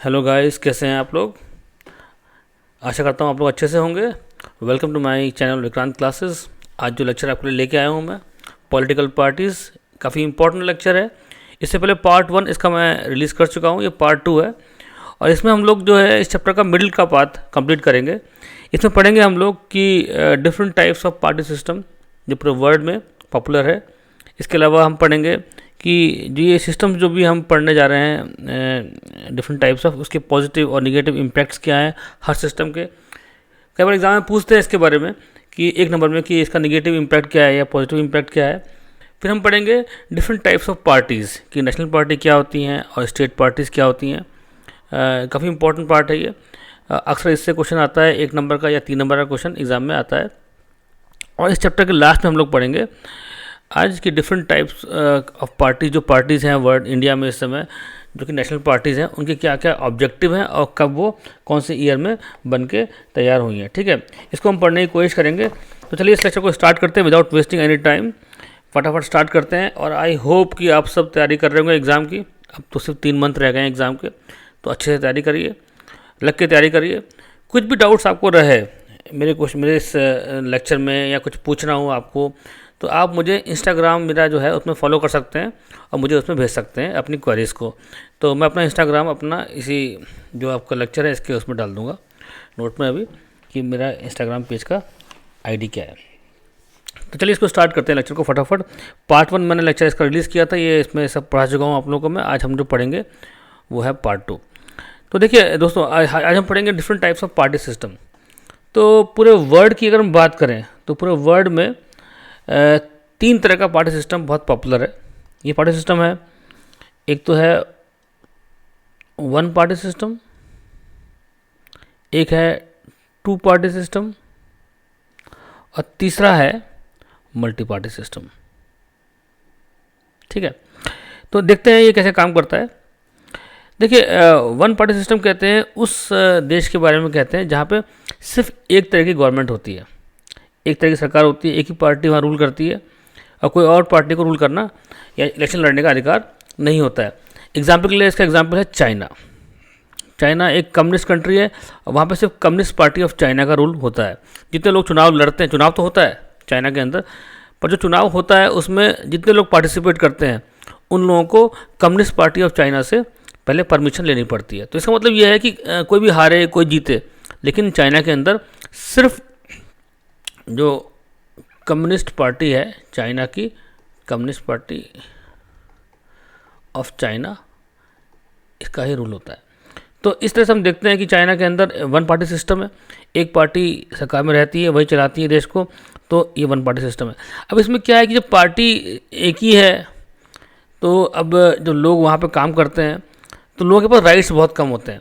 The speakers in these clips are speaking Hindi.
हेलो गाइस, कैसे हैं आप लोग। आशा करता हूँ आप लोग अच्छे से होंगे। Welcome to my channel Vikrant classes. आज जो लेक्चर आपके लिए लेके आया हूँ मैं, पॉलिटिकल पार्टीज़, काफ़ी इंपॉर्टेंट लेक्चर है। इससे पहले पार्ट 1 इसका मैं रिलीज़ कर चुका हूँ, ये पार्ट 2 है और इसमें हम लोग जो है इस चैप्टर का मिडिल का पार्ट कंप्लीट करेंगे। इसमें पढ़ेंगे हम लोग कि different types of party system जो पूरे वर्ल्ड में पॉपुलर है। इसके अलावा हम पढ़ेंगे कि जो ये सिस्टम जो भी हम पढ़ने जा रहे हैं डिफरेंट टाइप्स ऑफ, उसके पॉजिटिव और निगेटिव इम्पैक्ट्स क्या हैं हर सिस्टम के। कई बार एग्जाम में पूछते हैं इसके बारे में कि एक नंबर में कि इसका निगेटिव इम्पैक्ट क्या है या पॉजिटिव इम्पैक्ट क्या है। फिर हम पढ़ेंगे डिफरेंट टाइप्स ऑफ पार्टीज़ कि नेशनल पार्टी क्या होती हैं और स्टेट पार्टीज़ क्या होती हैं। काफ़ी इंपॉर्टेंट पार्ट है ये। अक्सर इससे क्वेश्चन आता है 1 नंबर का या 3 नंबर का क्वेश्चन एग्जाम में आता है। और इस चैप्टर के लास्ट में हम लोग पढ़ेंगे आज की डिफरेंट टाइप्स ऑफ पार्टी, जो पार्टीज़ हैं वर्ल्ड इंडिया में इस समय जो कि नेशनल पार्टीज़ हैं, उनके क्या क्या ऑब्जेक्टिव हैं और कब वो कौन से ईयर में बन के तैयार हुई हैं। ठीक है, इसको हम पढ़ने की कोशिश करेंगे। तो चलिए इस लेक्चर को स्टार्ट करते हैं विदाउट वेस्टिंग एनी टाइम। फटाफट स्टार्ट करते हैं और आई होप कि आप सब तैयारी कर रहे होंगे एग्ज़ाम की। अब तो सिर्फ 3 मंथ रह गए हैं एग्ज़ाम के, तो अच्छे से तैयारी करिए, लग के तैयारी करिए। कुछ भी डाउट्स आपको रहे मेरे इस लेक्चर में या कुछ पूछना हो आपको, तो आप मुझे इंस्टाग्राम मेरा जो है उसमें फॉलो कर सकते हैं और मुझे उसमें भेज सकते हैं अपनी क्वेरीज़ को। तो मैं अपना इंस्टाग्राम अपना इसी जो आपका लेक्चर है इसके उसमें डाल दूँगा नोट में अभी कि मेरा इंस्टाग्राम पेज का आईडी क्या है। तो चलिए इसको स्टार्ट करते हैं लेक्चर को फटाफट। पार्ट 1 मैंने लेक्चर इसका रिलीज़ किया था, ये इसमें सब पढ़ा चुका हूँ आप लोगों को मैं। आज हम जो पढ़ेंगे वो है पार्ट 2। तो देखिए दोस्तों, आज हम पढ़ेंगे different types of party system. तो पूरे वर्ल्ड की अगर हम बात करें तो पूरे वर्ल्ड में 3 तरह का पार्टी सिस्टम बहुत पॉपुलर है। ये पार्टी सिस्टम है, एक तो है वन पार्टी सिस्टम, एक है 2 पार्टी सिस्टम और तीसरा है मल्टी पार्टी सिस्टम। ठीक है, तो देखते हैं ये कैसे काम करता है। देखिए, वन पार्टी सिस्टम कहते हैं उस देश के बारे में कहते हैं जहाँ पे सिर्फ एक तरह की गवर्नमेंट होती है, एक तरह की सरकार होती है, एक ही पार्टी वहाँ रूल करती है और कोई और पार्टी को रूल करना या इलेक्शन लड़ने का अधिकार नहीं होता है। एग्जाम्पल के लिए इसका एग्जाम्पल है चाइना। चाइना एक कम्युनिस्ट कंट्री है और वहाँ पे सिर्फ कम्युनिस्ट पार्टी ऑफ चाइना का रूल होता है। जितने लोग चुनाव लड़ते हैं, चुनाव तो होता है चाइना के अंदर, पर जो चुनाव होता है उसमें जितने लोग पार्टिसिपेट करते हैं उन लोगों को कम्युनिस्ट पार्टी ऑफ चाइना से पहले परमिशन लेनी पड़ती है। तो इसका मतलब यह है कि कोई भी हारे कोई जीते, लेकिन चाइना के अंदर सिर्फ जो कम्युनिस्ट पार्टी है चाइना की, कम्युनिस्ट पार्टी ऑफ चाइना, इसका ही रूल होता है। तो इस तरह से हम देखते हैं कि चाइना के अंदर वन पार्टी सिस्टम है, एक पार्टी सरकार में रहती है, वही चलाती है देश को। तो ये वन पार्टी सिस्टम है। अब इसमें क्या है कि जब पार्टी एक ही है तो अब जो लोग वहाँ पे काम करते हैं तो लोगों के पास राइट्स बहुत कम होते हैं।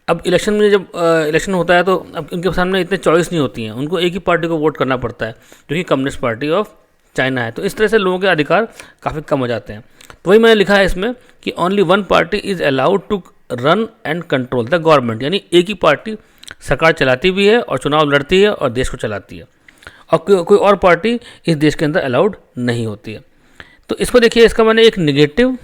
अब इलेक्शन में जब इलेक्शन होता है तो अब उनके सामने इतने चॉइस नहीं होती हैं, उनको एक ही पार्टी को वोट करना पड़ता है जो कि कम्युनिस्ट पार्टी ऑफ चाइना है। तो इस तरह से लोगों के अधिकार काफ़ी कम हो जाते हैं। तो वही मैंने लिखा है इसमें कि only one party is allowed to run and control the government, यानी एक ही पार्टी सरकार चलाती भी है और चुनाव लड़ती है और देश को चलाती है, और कोई और पार्टी इस देश के अंदर अलाउड नहीं होती है। तो इसको देखिए, इसका मैंने एक निगेटिव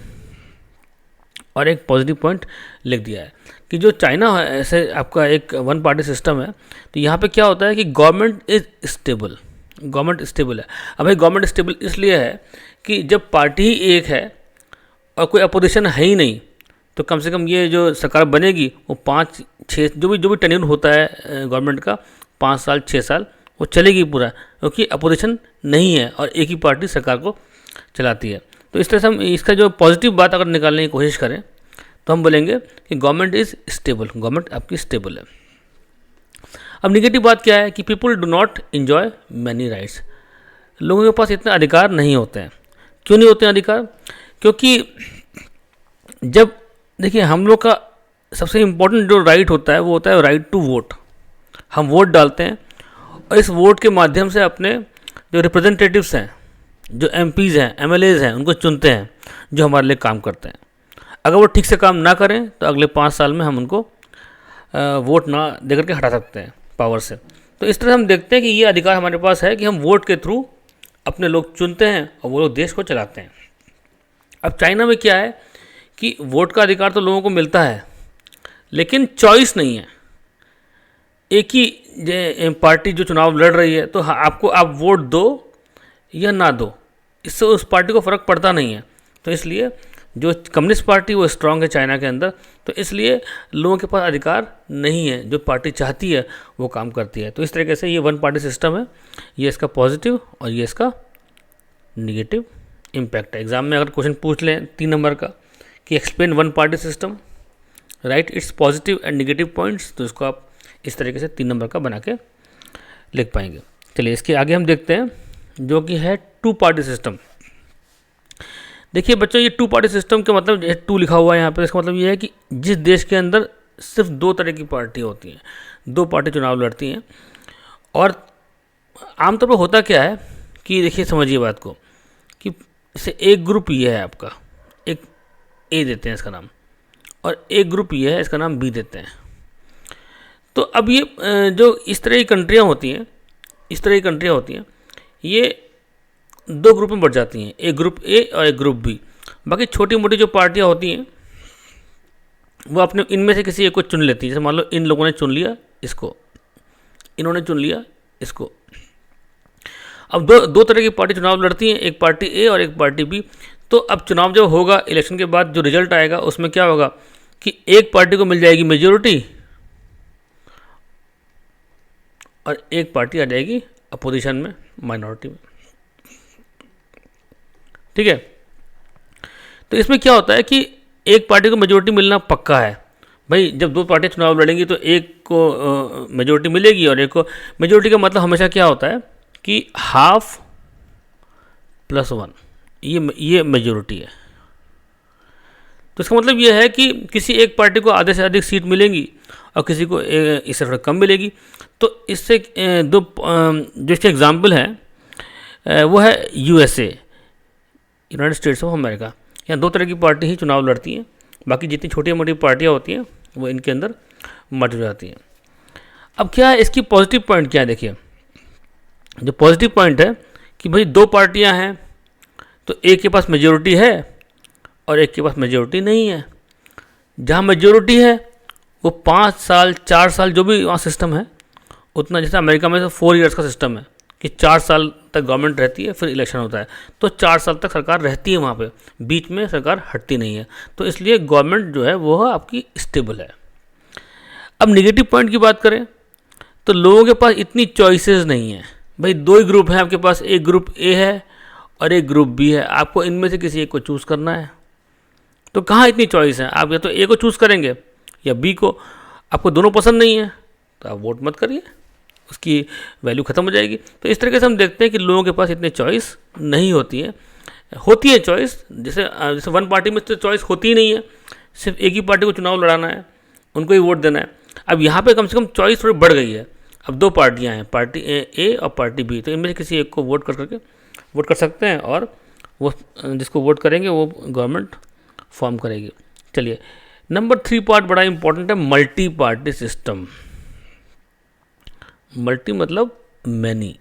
और एक पॉजिटिव पॉइंट लिख दिया है कि जो चाइना है ऐसे आपका एक वन पार्टी सिस्टम है, तो यहाँ पे क्या होता है कि government is stable, government stable है। अब भाई गवर्नमेंट स्टेबल इसलिए है कि जब पार्टी ही एक है और कोई अपोजिशन है ही नहीं, तो कम से कम ये जो सरकार बनेगी वो 5-6 जो भी टेन्योर होता है गवर्नमेंट का, 5 साल 6 साल वो चलेगी पूरा, क्योंकि अपोजिशन नहीं है और एक ही पार्टी सरकार को चलाती है। तो इस तरह से हम इसका जो पॉजिटिव बात अगर निकालने की कोशिश करें तो हम बोलेंगे कि गवर्नमेंट इज़ स्टेबल, गवर्नमेंट आपकी स्टेबल है। अब निगेटिव बात क्या है कि people do not enjoy many rights, लोगों के पास इतने अधिकार नहीं होते हैं। क्यों नहीं होते हैं अधिकार? क्योंकि जब देखिए हम लोग का सबसे इम्पोर्टेंट जो राइट होता है वो होता है राइट टू वोट। हम वोट डालते हैं और इस वोट के माध्यम से अपने जो रिप्रेजेंटेटिव्स हैं, जो एमपीज़ हैं, एमएलएज़ हैं, उनको चुनते हैं जो हमारे लिए काम करते हैं। अगर वो ठीक से काम ना करें तो अगले 5 साल में हम उनको वोट ना दे करके हटा सकते हैं पावर से। तो इस तरह हम देखते हैं कि ये अधिकार हमारे पास है कि हम वोट के थ्रू अपने लोग चुनते हैं और वो लोग देश को चलाते हैं। अब चाइना में क्या है कि वोट का अधिकार तो लोगों को मिलता है, लेकिन चॉइस नहीं है। एक ही पार्टी जो चुनाव लड़ रही है, तो आपको आप वोट दो या ना दो, इससे उस पार्टी को फ़र्क पड़ता नहीं है। तो इसलिए जो कम्युनिस्ट पार्टी वो स्ट्रांग है चाइना के अंदर, तो इसलिए लोगों के पास अधिकार नहीं है, जो पार्टी चाहती है वो काम करती है। तो इस तरीके से ये वन पार्टी सिस्टम है, ये इसका पॉजिटिव और ये इसका निगेटिव इम्पैक्ट है। एग्जाम में अगर क्वेश्चन पूछ लें 3 नंबर का कि explain one party system, right it's positive and negative points, तो इसको आप इस तरीके से 3 नंबर का बना के लिख पाएंगे। चलिए इसके आगे हम देखते हैं जो कि है टू पार्टी सिस्टम। देखिए बच्चों, ये टू पार्टी सिस्टम के मतलब 2 लिखा हुआ है यहाँ पे, इसका मतलब ये है कि जिस देश के अंदर सिर्फ 2 तरह की पार्टी होती हैं, 2 पार्टी चुनाव लड़ती हैं। और आमतौर पर होता क्या है कि देखिए समझिए बात को, कि इसे एक ग्रुप ये है आपका, एक ए देते हैं इसका नाम, और एक ग्रुप ये है इसका नाम बी देते हैं। तो अब ये जो इस तरह की कंट्रियाँ होती हैं, ये 2 ग्रुप में बढ़ जाती हैं, एक ग्रुप ए और एक ग्रुप बी। बाकी छोटी मोटी जो पार्टियाँ होती हैं वो अपने इनमें से किसी एक को चुन लेती हैं। जैसे मान लो इन लोगों ने चुन लिया इसको, इन्होंने चुन लिया इसको। अब दो तरह की पार्टी चुनाव लड़ती हैं, एक पार्टी ए और एक पार्टी बी। तो अब चुनाव जब होगा, इलेक्शन के बाद जो रिजल्ट आएगा उसमें क्या होगा कि एक पार्टी को मिल जाएगी मेजोरिटी और एक पार्टी आ जाएगी अपोजिशन में, माइनॉरिटी में। ठीक है, तो इसमें क्या होता है कि एक पार्टी को मेजोरिटी मिलना पक्का है भाई। जब 2 पार्टियां चुनाव लड़ेंगी तो एक को मेजोरिटी मिलेगी और एक को। मेजोरिटी का मतलब हमेशा क्या होता है कि 1/2 + 1, ये मेजोरिटी है। तो इसका मतलब ये है कि किसी एक पार्टी को आधे से अधिक सीट मिलेंगी और किसी को इससे थोड़ा कम मिलेगी। तो इससे जो इसके एग्जाम्पल है वो है USA, United states of America. यहाँ 2 तरह की पार्टी ही चुनाव लड़ती हैं, बाकी जितनी छोटी मोटी पार्टियाँ होती हैं वो इनके अंदर मर्ज हो जाती हैं। अब क्या है इसकी पॉजिटिव पॉइंट क्या है? देखिए जो पॉजिटिव पॉइंट है कि भाई 2 पार्टियाँ हैं, तो एक के पास मेजोरिटी है और एक के पास मेजोरिटी नहीं है। जहाँ मेजोरिटी है वो 5 साल 4 साल जो भी वहाँ सिस्टम है उतना, जैसे अमेरिका में तो 4 इयर्स का सिस्टम है कि 4 साल तक गवर्नमेंट रहती है, फिर इलेक्शन होता है, तो 4 साल तक सरकार रहती है वहाँ पे, बीच में सरकार हटती नहीं है। तो इसलिए गवर्नमेंट जो है वो आपकी स्टेबल है। अब निगेटिव पॉइंट की बात करें तो लोगों के पास इतनी चॉइसेस नहीं है भाई। 2 ही ग्रुप हैं आपके पास, एक ग्रुप ए है और एक ग्रुप बी है, आपको इनमें से किसी एक को चूज़ करना है। तो कहाँ इतनी चॉइस है? आप या तो ए को चूज़ करेंगे या बी को। आपको दोनों पसंद नहीं है तो आप वोट मत करिए, उसकी वैल्यू ख़त्म हो जाएगी। तो इस तरीके से हम देखते हैं कि लोगों के पास इतनी चॉइस नहीं होती है। होती है चॉइस, जैसे वन पार्टी में तो चॉइस होती ही नहीं है, सिर्फ एक ही पार्टी को चुनाव लड़ाना है, उनको ही वोट देना है। अब यहाँ पे कम से कम चॉइस थोड़ी बढ़ गई है। अब 2 पार्टियाँ हैं, पार्टी ए और पार्टी बी, तो इनमें से किसी एक को वोट कर सकते हैं और वो जिसको वोट करेंगे वो गवर्नमेंट फॉर्म करेगी। चलिए नंबर 3 पार्ट बड़ा इंपॉर्टेंट है, मल्टी पार्टी सिस्टम। मल्टी मतलब मैनी,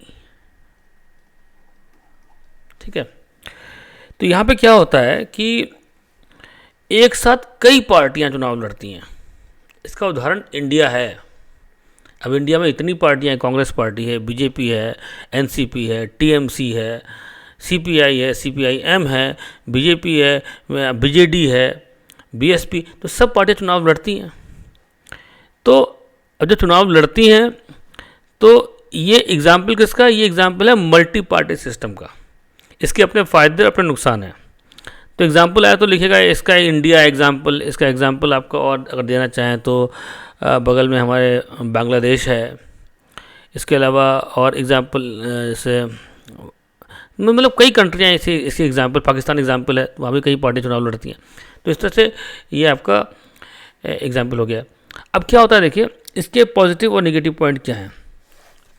ठीक है। तो यहाँ पे क्या होता है कि एक साथ कई पार्टियां चुनाव लड़ती हैं। इसका उदाहरण इंडिया है। अब इंडिया में इतनी पार्टियां हैं, कांग्रेस पार्टी है, बीजेपी है, एनसीपी है, टीएमसी है, सीपीआई है, सीपीआईएम है, बीजेपी है, बीजेडी है, बीएसपी, तो सब पार्टियां चुनाव लड़ती हैं। तो अब जो चुनाव लड़ती हैं तो ये एग्जाम्पल किसका? ये एग्जाम्पल है मल्टी पार्टी सिस्टम का। इसके अपने फ़ायदे और अपने नुकसान हैं। तो एग्जाम्पल आया तो लिखेगा इसका इंडिया एग्जाम्पल। इसका एग्जाम्पल आपको और अगर देना चाहें तो बगल में हमारे बांग्लादेश है। इसके अलावा और एग्जाम्पल जैसे मतलब कई कंट्रियाँ इसकी एग्जाम्पल, पाकिस्तान एग्जाम्पल है, वहाँ भी कई पार्टी चुनाव लड़ती हैं। तो इस तरह से ये आपका एग्जाम्पल हो गया। अब क्या होता है देखिए, इसके पॉजिटिव और नेगेटिव पॉइंट क्या हैं।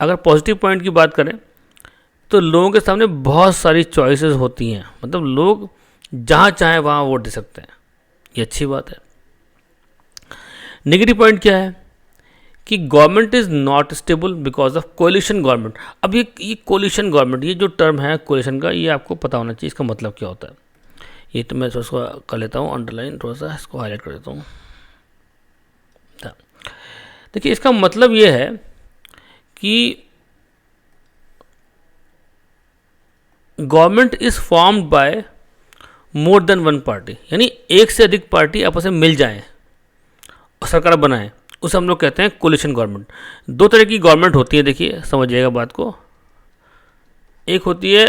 अगर पॉजिटिव पॉइंट की बात करें तो लोगों के सामने बहुत सारी चॉइसेस होती हैं, मतलब लोग जहाँ चाहें वहाँ वोट दे सकते हैं, ये अच्छी बात है। नेगेटिव पॉइंट क्या है कि government is not stable because of coalition government. अब ये कोलिशन गवर्नमेंट, ये जो टर्म है कोलिशन का, ये आपको पता होना चाहिए इसका मतलब क्या होता है। ये तो मैं इसको कर लेता हूँ अंडरलाइन, थोड़ा सा इसको हाईलाइट कर देता हूँ। था। देखिए इसका मतलब ये है कि government is formed by more than one party, यानी एक से अधिक पार्टी आपस में मिल जाएं और सरकार बनाएं, उसे हम लोग कहते हैं कोलिशन गवर्नमेंट। दो तरह की गवर्नमेंट होती है, देखिए समझिएगा बात को। एक होती है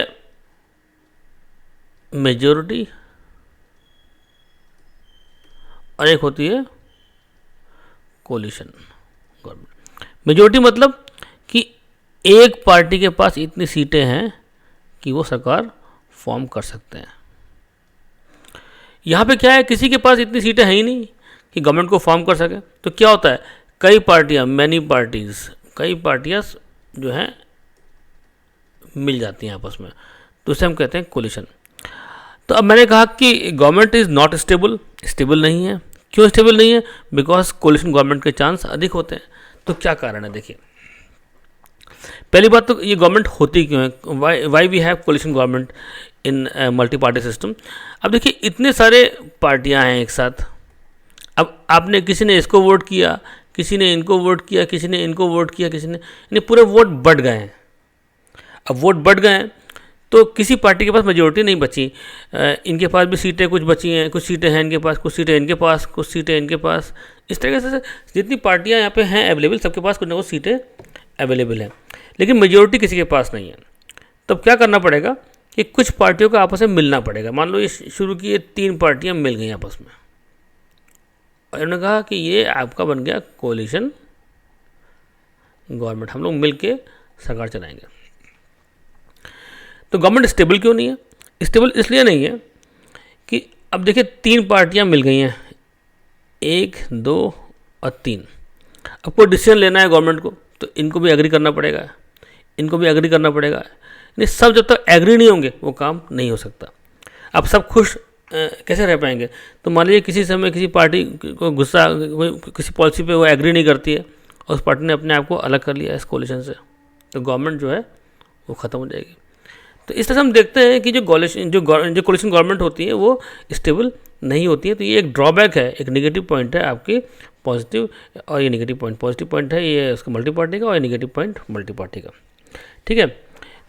मेजोरिटी और एक होती है कोलिशन गवर्नमेंट। मेजोरिटी मतलब कि एक पार्टी के पास इतनी सीटें हैं कि वो सरकार फॉर्म कर सकते हैं। यहाँ पे क्या है, किसी के पास इतनी सीटें हैं ही नहीं कि गवर्नमेंट को फॉर्म कर सके, तो क्या होता है, कई पार्टियाँ, मैनी पार्टीज, कई पार्टियाँ जो हैं मिल जाती हैं आपस में, तो उसे हम कहते हैं कोलिशन। तो अब मैंने कहा कि government is not stable, stable नहीं है। क्यों स्टेबल नहीं है? बिकॉज कोलिशन गवर्नमेंट के चांस अधिक होते हैं। तो क्या कारण है, देखिए पहली बात तो ये गवर्नमेंट होती क्यों है, why we have coalition government in multi party system. अब देखिए इतने सारे पार्टियां हैं एक साथ, अब आपने किसी ने इसको वोट किया, किसी ने इनको वोट किया, किसी ने इनको वोट किया, किसी ने, यानी पूरे वोट बढ़ गए हैं। अब वोट बढ़ गए हैं तो किसी पार्टी के पास मेजोरिटी नहीं बची, इनके पास भी सीटें कुछ बची हैं, कुछ सीटें हैं इनके पास, कुछ सीटें इनके पास, कुछ सीटें इनके पास, इस तरीके से जितनी पार्टियां यहाँ पे हैं अवेलेबल, सबके पास कुछ ना कुछ सीटें अवेलेबल हैं, लेकिन मेजोरिटी किसी के पास नहीं है। तब क्या करना पड़ेगा कि कुछ पार्टियों को आपस में मिलना पड़ेगा। मान लो ये शुरू की ये 3 पार्टियां मिल गई आपस में और इन्होंने कहा कि ये आपका बन गया कोलिशन गवर्नमेंट, हम लोग मिल के सरकार चलाएंगे। तो गवर्नमेंट स्टेबल क्यों नहीं है? स्टेबल इसलिए नहीं है कि अब देखिए 3 पार्टियां मिल गई हैं, 1, 2 और 3। अब कोई डिसीजन लेना है गवर्नमेंट को तो इनको भी एग्री करना पड़ेगा, इनको भी एग्री करना पड़ेगा, नहीं सब जब तक एग्री नहीं होंगे वो काम नहीं हो सकता। अब सब खुश कैसे रह पाएंगे? तो मान लीजिए किसी समय किसी पार्टी को गुस्सा, किसी पॉलिसी पे वो एग्री नहीं करती है और उस पार्टी ने अपने आप को अलग कर लिया इस कोलिशन से, तो गवर्नमेंट जो है वो ख़त्म हो जाएगी। तो इस तरह से हम देखते हैं कि जो कोलिशन गवर्नमेंट होती है वो स्टेबल नहीं होती है। तो ये एक ड्रॉबैक है, एक नेगेटिव पॉइंट है आपकी पॉजिटिव, और ये नेगेटिव पॉइंट, पॉजिटिव पॉइंट है ये उसका मल्टी पार्टी का, और ये नेगेटिव पॉइंट मल्टी पार्टी का। ठीक है,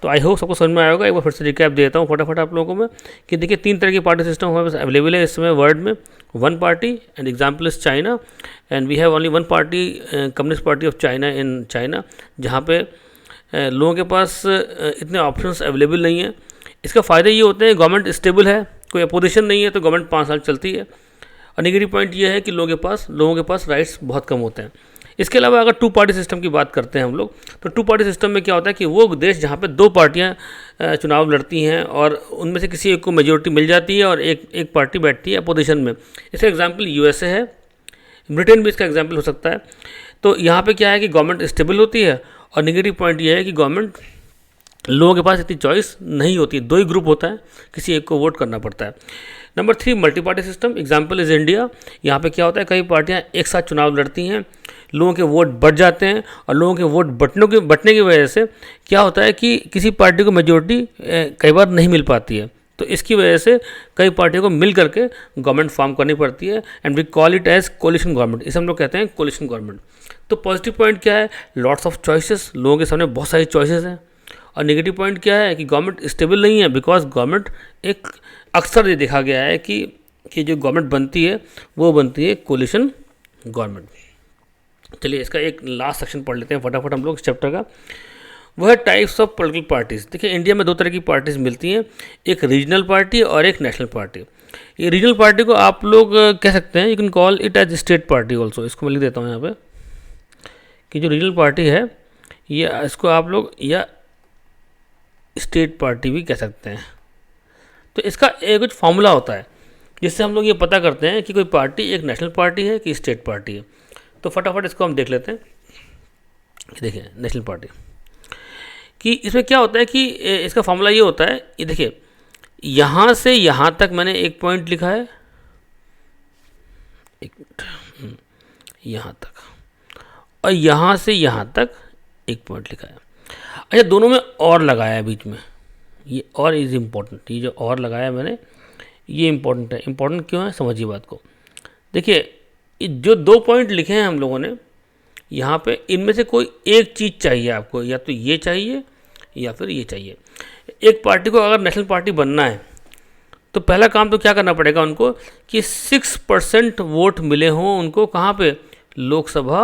तो आई होप सबको समझ में आया होगा। एक बार फिर से रिकैप देता हूँ फटाफट आप लोगों को मैं, कि देखिए 3 तरह की पार्टी सिस्टम हमारे पास अवेलेबल है इस समय वर्ल्ड में। One party and example is China, and we have only one party, communist party of China in China, जहाँ पे लोगों के पास इतने ऑप्शंस अवेलेबल नहीं है। इसका फ़ायदे ये होते हैं, गवर्नमेंट स्टेबल है, कोई अपोजिशन नहीं है, तो गवर्नमेंट 5 साल चलती है। और नेगेटिव पॉइंट ये है कि लोगों के पास राइट्स बहुत कम होते हैं। इसके अलावा अगर 2 पार्टी सिस्टम की बात करते हैं हम लोग, तो 2 पार्टी सिस्टम में क्या होता है कि वो देश जहाँ पे 2 पार्टियाँ चुनाव लड़ती हैं और उनमें से किसी एक को मेजोरिटी मिल जाती है और एक पार्टी बैठती है अपोजिशन में। इसका एग्जाम्पल यूएसए है, ब्रिटेन भी इसका एग्जाम्पल हो सकता है। तो यहाँ पे क्या है कि गवर्नमेंट स्टेबल होती है, और नेगेटिव पॉइंट ये है कि गवर्नमेंट, लोगों के पास इतनी चॉइस नहीं होती, 2 ही ग्रुप होता है, किसी एक को वोट करना पड़ता है। Number 3 multi party system, example is India. यहाँ पे क्या होता है, कई पार्टियाँ एक साथ चुनाव लड़ती हैं, लोगों के वोट बढ़ जाते हैं, और लोगों के वोट बटने की वजह से क्या होता है कि किसी पार्टी को मेजोरिटी कई बार नहीं मिल पाती है। तो इसकी वजह से कई पार्टियों को मिल करके गवर्नमेंट फॉर्म करनी पड़ती है, and we call it as coalition government. इसे हम लोग कहते हैं कोलिशन गवर्नमेंट। तो पॉजिटिव पॉइंट क्या है, लॉट्स ऑफ चॉइसेस, लोगों के सामने बहुत सारी चॉइसेस हैं। और नेगेटिव पॉइंट क्या है कि गवर्नमेंट स्टेबल नहीं है, बिकॉज गवर्नमेंट एक अक्सर ये देखा गया है कि जो गवर्नमेंट बनती है वो बनती है कोलिशन गवर्नमेंट। चलिए इसका एक लास्ट सेक्शन पढ़ लेते हैं फटाफट हम लोग इस चैप्टर का। वह है टाइप्स ऑफ पॉलिटिकल पार्टीज़। देखिए इंडिया में 2 तरह की पार्टीज़ मिलती हैं, एक रीजनल पार्टी और एक नेशनल पार्टी। ये रीजनल पार्टी को आप लोग कह सकते हैं, you can call it as state party also. इसको मैं लिख देता हूँ यहाँ पे कि जो रीजनल पार्टी है ये, इसको आप लोग या स्टेट पार्टी भी कह सकते हैं। तो इसका एक कुछ फार्मूला होता है जिससे हम लोग ये पता करते हैं कि कोई पार्टी एक नेशनल पार्टी है कि स्टेट पार्टी है। तो फटाफट इसको हम देख लेते हैं। देखिए नेशनल पार्टी कि इसमें क्या होता है कि इसका फार्मूला ये होता है, ये देखिए यहाँ से यहाँ तक मैंने एक पॉइंट लिखा है, एक मिनट, यहाँ तक, और यहाँ से यहाँ तक एक पॉइंट लिखा है। अच्छा दोनों में और लगाया है बीच में, ये और इज़ इम्पोर्टेंट, ये जो और लगाया है मैंने ये इम्पोर्टेंट है। इम्पोर्टेंट क्यों है समझिए बात को। देखिए जो 2 पॉइंट लिखे हैं हम लोगों ने यहाँ पे, इनमें से कोई एक चीज़ चाहिए आपको, या तो ये चाहिए या फिर ये चाहिए। एक पार्टी को अगर नेशनल पार्टी बनना है तो पहला काम तो क्या करना पड़ेगा उनको कि 6% वोट मिले हों उनको, कहाँ पे, लोकसभा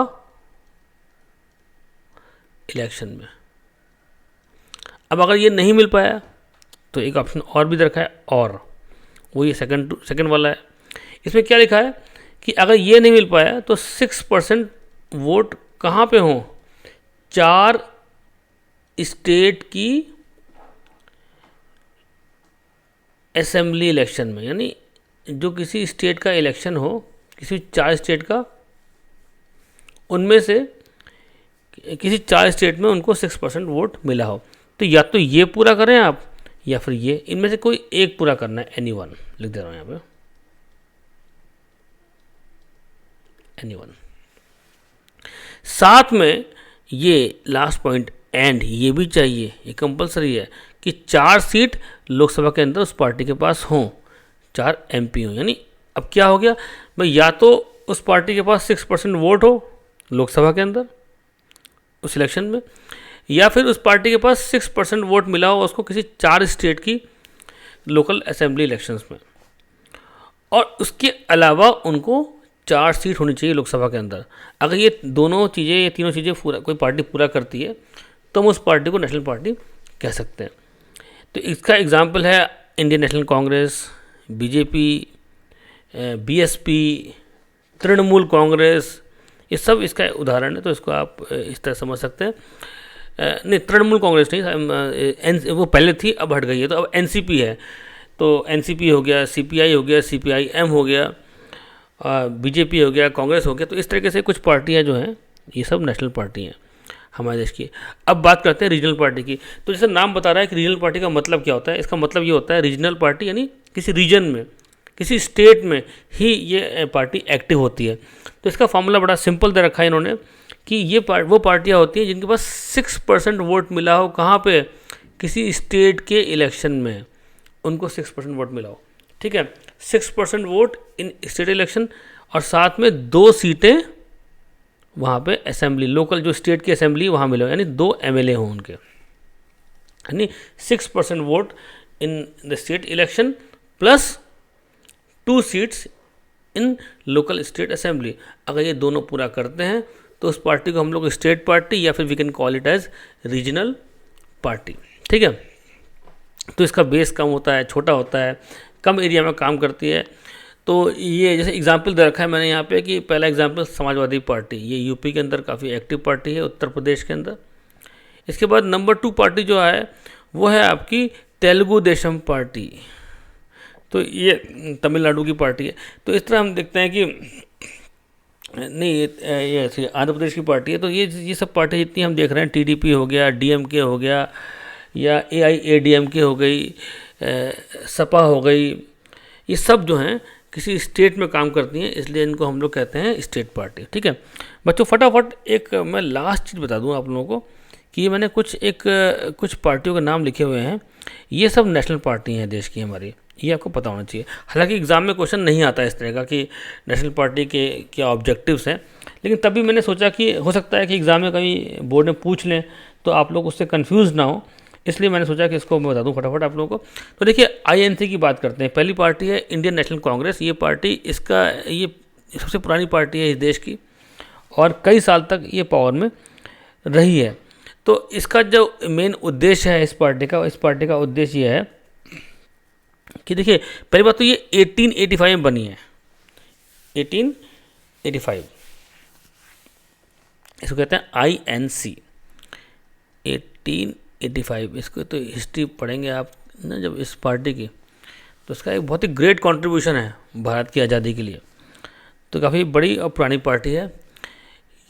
इलेक्शन में। अब अगर ये नहीं मिल पाया तो एक ऑप्शन और भी रखा है, और वो ये सेकंड वाला है। इसमें क्या लिखा है कि अगर ये नहीं मिल पाया तो 6% वोट कहाँ पे हों, 4 स्टेट की असेंबली इलेक्शन में, यानी जो किसी स्टेट का इलेक्शन हो, किसी 4 स्टेट का, उनमें से किसी 4 स्टेट में उनको 6% वोट मिला हो। तो या तो ये पूरा करें आप, या फिर ये, इनमें से कोई एक पूरा करना है। एनीवन लिख दे रहा हूँ यहाँ पे, एनीवन। साथ में ये लास्ट पॉइंट एंड ये भी चाहिए, ये कंपलसरी है कि 4 सीट लोकसभा के अंदर उस पार्टी के पास हों, 4 MP हों। यानी अब क्या हो गया भाई, या तो उस पार्टी के पास 6% वोट हो लोकसभा के अंदर उस इलेक्शन में, या फिर उस पार्टी के पास 6% वोट मिला हो उसको किसी 4 स्टेट की लोकल असेंबली इलेक्शंस में, और उसके अलावा उनको 4 सीट होनी चाहिए लोकसभा के अंदर। अगर ये दोनों चीज़ें, ये तीनों चीज़ें पूरा कोई पार्टी पूरा करती है तो हम उस पार्टी को नेशनल पार्टी कह सकते हैं। तो इसका एग्जाम्पल है Indian national Congress, BJP, BSP, Trinamool Congress, ये सब इसका उदाहरण है। तो इसको आप इस तरह समझ सकते हैं। नहीं, तृणमूल कांग्रेस नहीं, वो पहले थी, अब हट गई है, तो अब NCP है। तो NCP हो गया, CPI हो गया, CPIM हो गया, BJP हो गया, कांग्रेस हो गया। तो इस तरीके से कुछ पार्टियां जो हैं ये सब नेशनल पार्टी हैं हमारे देश की। अब बात करते हैं रीजनल पार्टी की। तो जैसे नाम बता रहा है कि रीजनल पार्टी का मतलब क्या होता है, इसका मतलब ये होता है रीजनल पार्टी यानी किसी रीजन में, किसी स्टेट में ही ये पार्टी एक्टिव होती है। तो इसका फॉर्मूला बड़ा सिंपल दे रखा है इन्होंने कि ये वो पार्टियां होती हैं जिनके पास 6% वोट मिला हो, कहाँ पे, किसी स्टेट के इलेक्शन में उनको 6% वोट मिला हो। ठीक है, 6% वोट इन स्टेट इलेक्शन, और साथ में 2 सीटें वहाँ पे असेंबली, लोकल जो स्टेट की असेंबली वहाँ मिले हो, यानी 2 MLA हों उनके, यानी 6% vote in the state election plus 2 seats in local state assembly. अगर ये दोनों पूरा करते हैं तो उस पार्टी को हम लोग स्टेट पार्टी, या फिर we can call it as regional party. ठीक है, तो इसका बेस कम होता है, छोटा होता है, कम एरिया में काम करती है। तो ये जैसे एग्जाम्पल दे रखा है मैंने यहाँ पे कि पहला एग्जाम्पल समाजवादी पार्टी, ये यूपी के अंदर काफ़ी एक्टिव पार्टी है, उत्तर प्रदेश के अंदर। इसके बाद नंबर 2 पार्टी जो है वो है आपकी तेलुगु देशम पार्टी, तो ये तमिलनाडु की पार्टी है। तो इस तरह हम देखते हैं कि नहीं, ये आंध्र प्रदेश की पार्टी है। तो ये सब पार्टी जितनी हम देख रहे हैं, TDP हो गया, DMK हो गया, या AIADMK हो गई, सपा हो गई, ये सब जो हैं किसी स्टेट में काम करती हैं, इसलिए इनको हम लोग कहते हैं स्टेट पार्टी। ठीक है बच्चों, फटाफट एक मैं लास्ट चीज़ बता दूं आप लोगों को कि ये मैंने कुछ पार्टियों के नाम लिखे हुए हैं, ये सब नेशनल पार्टी हैं देश की हमारी, ये आपको पता होना चाहिए। हालांकि एग्ज़ाम में क्वेश्चन नहीं आता इस तरह का कि नेशनल पार्टी के क्या ऑब्जेक्टिव्स हैं, लेकिन तभी मैंने सोचा कि हो सकता है कि एग्ज़ाम में कहीं बोर्ड में पूछ लें तो आप लोग उससे कन्फ्यूज़ ना हो, इसलिए मैंने सोचा कि इसको मैं बता दूं फटाफट आप लोगों को। तो देखिए, INC की बात करते हैं। पहली पार्टी है इंडियन नेशनल कांग्रेस। ये पार्टी ये सबसे पुरानी पार्टी है इस देश की, और कई साल तक ये पावर में रही है। तो इसका जो मेन उद्देश्य है इस पार्टी का उद्देश्य ये है कि देखिए, पहली बात तो ये 1885 में बनी है, 1885, इसको कहते हैं INC 1885। इसको तो हिस्ट्री पढ़ेंगे आप ना जब इस पार्टी की, तो इसका एक बहुत ही ग्रेट कंट्रीब्यूशन है भारत की आज़ादी के लिए। तो काफ़ी बड़ी और पुरानी पार्टी है।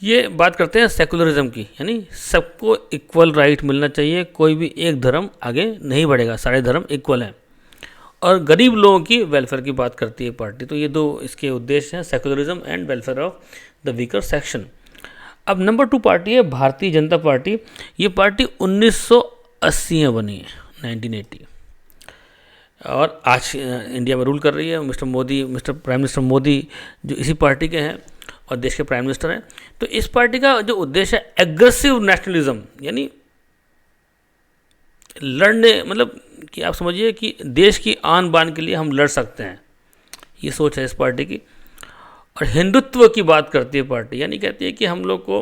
ये बात करते हैं सेकुलरिज्म की, यानी सबको इक्वल राइट मिलना चाहिए, कोई भी एक धर्म आगे नहीं बढ़ेगा, सारे धर्म इक्वल हैं, और गरीब लोगों की वेलफेयर की बात करती है पार्टी। तो ये 2 इसके उद्देश्य हैं, secularism and welfare of the weaker section. अब नंबर 2 पार्टी है भारतीय जनता पार्टी। ये पार्टी 1980 में बनी है, 1980, और आज इंडिया में रूल कर रही है। मिस्टर प्राइम मिनिस्टर मोदी जो इसी पार्टी के हैं, और देश के प्राइम मिनिस्टर हैं। तो इस पार्टी का जो उद्देश्य है एग्रेसिव नेशनलिज्म, यानी लड़ने, मतलब कि आप समझिए कि देश की आन बान के लिए हम लड़ सकते हैं, ये सोच है इस पार्टी की। और हिंदुत्व की बात करती है पार्टी, यानी कहती है कि हम लोग को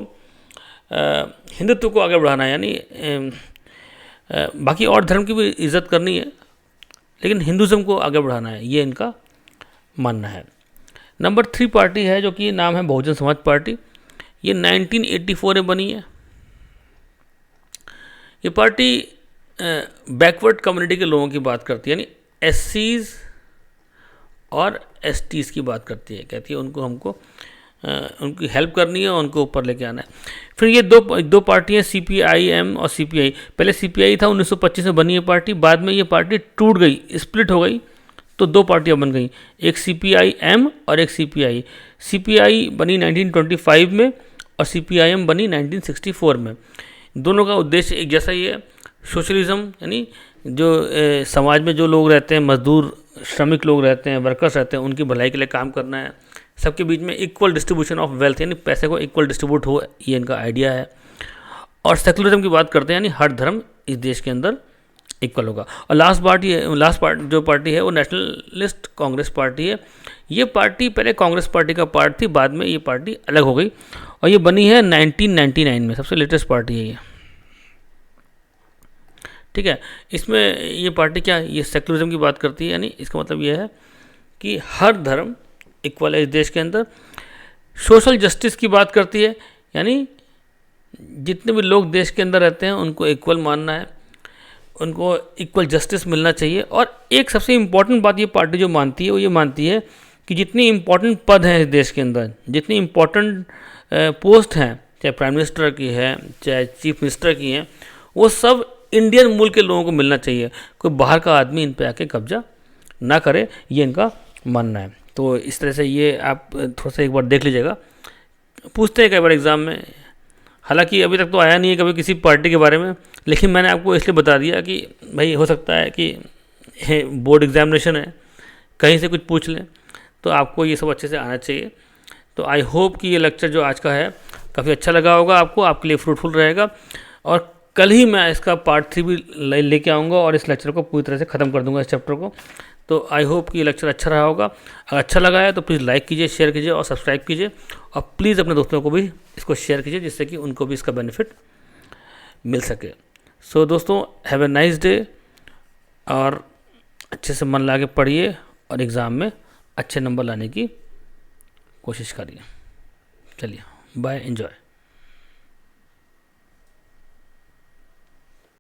हिंदुत्व को आगे बढ़ाना है, यानी बाकी और धर्म की भी इज्जत करनी है लेकिन हिंदुज़म को आगे बढ़ाना है, ये इनका मानना है। नंबर 3 पार्टी है जो कि नाम है बहुजन समाज पार्टी। ये 1984 में बनी है। ये पार्टी बैकवर्ड कम्युनिटी के लोगों की बात करती है, यानी एससीज और एसटीज़ की बात करती है। कहती है उनको हमको उनकी हेल्प करनी है और उनको ऊपर लेके आना है। फिर ये दो पार्टियाँ CPIM और CPI। पहले CPI था, 1925 में बनी ये पार्टी, बाद में ये पार्टी टूट गई, स्प्लिट हो गई, तो 2 पार्टियाँ बन गई, एक CPIM और एक CPI। CPI बनी 1925 में और CPIM बनी 1964 में। दोनों का उद्देश्य एक जैसा ही है, सोशलिज्म, यानी जो समाज में जो लोग रहते हैं, मजदूर श्रमिक लोग रहते हैं, वर्कर्स रहते हैं, उनकी भलाई के लिए काम करना है। सबके बीच में इक्वल डिस्ट्रीब्यूशन ऑफ वेल्थ, यानी पैसे को इक्वल डिस्ट्रीब्यूट हो, ये इनका आइडिया है। और सेकुलरिज्म की बात करते हैं, यानी हर धर्म इस देश के अंदर इक्वल होगा। और लास्ट जो पार्टी है वो नेशनलिस्ट कांग्रेस पार्टी है। ये पार्टी पहले कांग्रेस पार्टी का पार्ट थी, बाद में ये पार्टी अलग हो गई और ये बनी है 1999 में, सबसे लेटेस्ट पार्टी है ये। ठीक है, इसमें ये पार्टी क्या है, ये सेकुलरिज्म की बात करती है, यानी इसका मतलब ये है कि हर धर्म इक्वल है इस देश के अंदर। सोशल जस्टिस की बात करती है, यानी जितने भी लोग देश के अंदर रहते हैं उनको इक्वल मानना है, उनको इक्वल जस्टिस मिलना चाहिए। और एक सबसे इम्पॉर्टेंट बात ये पार्टी जो मानती है वो ये मानती है कि जितनी इम्पॉर्टेंट पद हैं इस देश के अंदर, जितनी इम्पॉर्टेंट पोस्ट हैं, चाहे प्राइम मिनिस्टर की है चाहे चीफ मिनिस्टर की हैं, वो सब इंडियन मूल के लोगों को मिलना चाहिए, कोई बाहर का आदमी इन पे आके कब्जा ना करे, ये इनका मानना है। तो इस तरह से ये आप थोड़ा सा एक बार देख लीजिएगा, पूछते हैं कई बार एग्ज़ाम में, हालांकि अभी तक तो आया नहीं है कभी किसी पार्टी के बारे में, लेकिन मैंने आपको इसलिए बता दिया कि भाई हो सकता है कि बोर्ड एग्जामिनेशन है, कहीं से कुछ पूछ लें, तो आपको ये सब अच्छे से आना चाहिए। तो आई होप कि ये लेक्चर जो आज का है काफ़ी अच्छा लगा होगा आपको, आपके लिए फ्रूटफुल रहेगा। और कल ही मैं इसका पार्ट 3 भी लेके आऊँगा और इस लेक्चर को पूरी तरह से ख़त्म कर दूँगा, इस चैप्टर को। तो आई होप कि ये लेक्चर अच्छा रहा होगा। अगर अच्छा लगा है तो प्लीज़ लाइक कीजिए, शेयर कीजिए और सब्सक्राइब कीजिए, और प्लीज़ अपने दोस्तों को भी इसको शेयर कीजिए जिससे कि उनको भी इसका बेनिफिट मिल सके। सो दोस्तों, हैव ए नाइस डे, और अच्छे से मन लगा के पढ़िए और एग्ज़ाम में अच्छे नंबर लाने की कोशिश करिए। चलिए, बाय, एंजॉय।